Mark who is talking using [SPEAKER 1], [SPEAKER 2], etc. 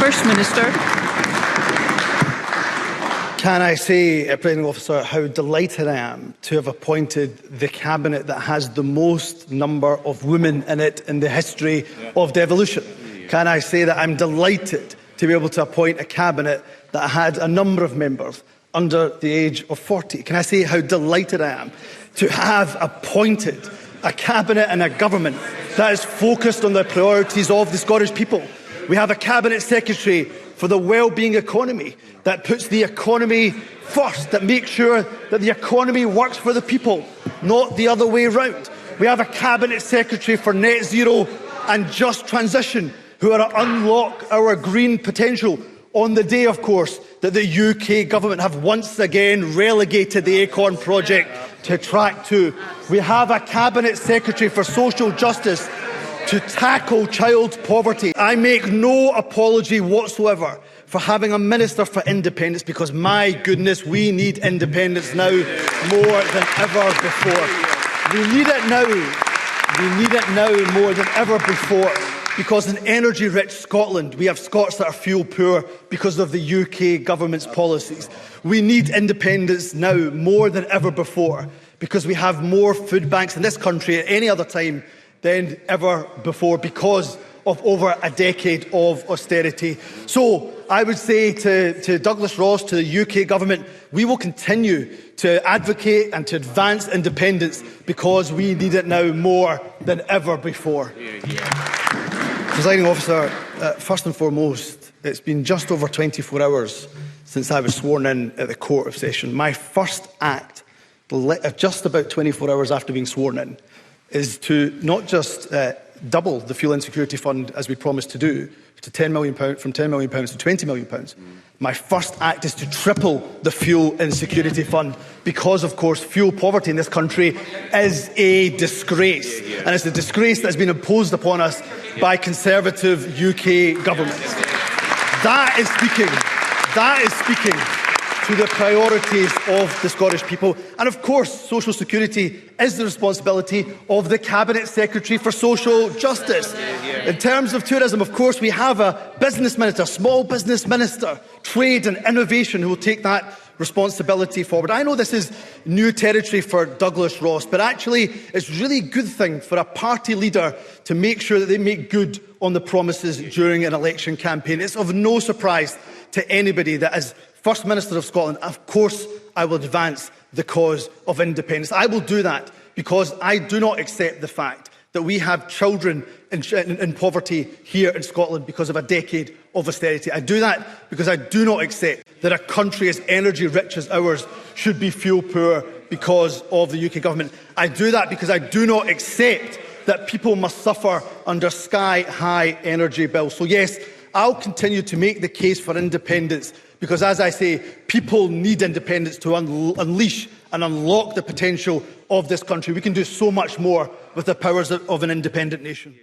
[SPEAKER 1] First Minister.
[SPEAKER 2] Can I say, Presiding Officer, how delighted I am to have appointed the Cabinet that has the most number of women in it in the history of devolution. Can I say that I'm delighted to be able to appoint a Cabinet that had a number of members under the age of 40. Can I say how delighted I am to have appointed a Cabinet and a government that is focused on the priorities of the Scottish people. We have a Cabinet Secretary for the well-being economy that puts the economy first, that makes sure that the economy works for the people, not the other way round. We have a Cabinet Secretary for net zero and just transition who are to unlock our green potential on the day, of course, that the UK government have once again relegated the Acorn project to track 2. We have a Cabinet Secretary for social justice to tackle child poverty. I make no apology whatsoever for having a Minister for Independence, because, my goodness, we need independence now more than ever before. We need it now. We need it now more than ever before, because in energy-rich Scotland, we have Scots that are fuel poor because of the UK government's policies. We need independence now more than ever before, because we have more food banks in this country at any other time than ever before, because of over a decade of austerity. So I would say to Douglas Ross, to the UK government, we will continue to advocate and to advance independence, because we need it now more than ever before. Presiding Officer, first and foremost, it's been just over 24 hours since I was sworn in at the Court of Session. My first act, just about 24 hours after being sworn in, is to not just double the Fuel Insecurity Fund, as we promised to do, to £10 million, from £10 million to £20 million. My first act is to triple the Fuel Insecurity Fund, because, of course, fuel poverty in this country is a disgrace. And it's a disgrace that has been imposed upon us by Conservative UK governments. That is speaking to the priorities of the Scottish people. And of course, social security is the responsibility of the Cabinet Secretary for Social Justice. In terms of tourism, of course, we have a business minister, small business minister, trade and innovation, who will take that responsibility forward. I know this is new territory for Douglas Ross, but actually it's really a good thing for a party leader to make sure that they make good on the promises during an election campaign. It's of no surprise to anybody that, as First Minister of Scotland, of course I will advance the cause of independence. I will do that because I do not accept the fact that we have children in poverty here in Scotland because of a decade of austerity. I do that because I do not accept that a country as energy rich as ours should be fuel poor because of the UK government. I do that because I do not accept that people must suffer under sky-high energy bills. So yes, I'll continue to make the case for independence, because, as I say, people need independence to unleash and unlock the potential of this country. We can do so much more with the powers of an independent nation.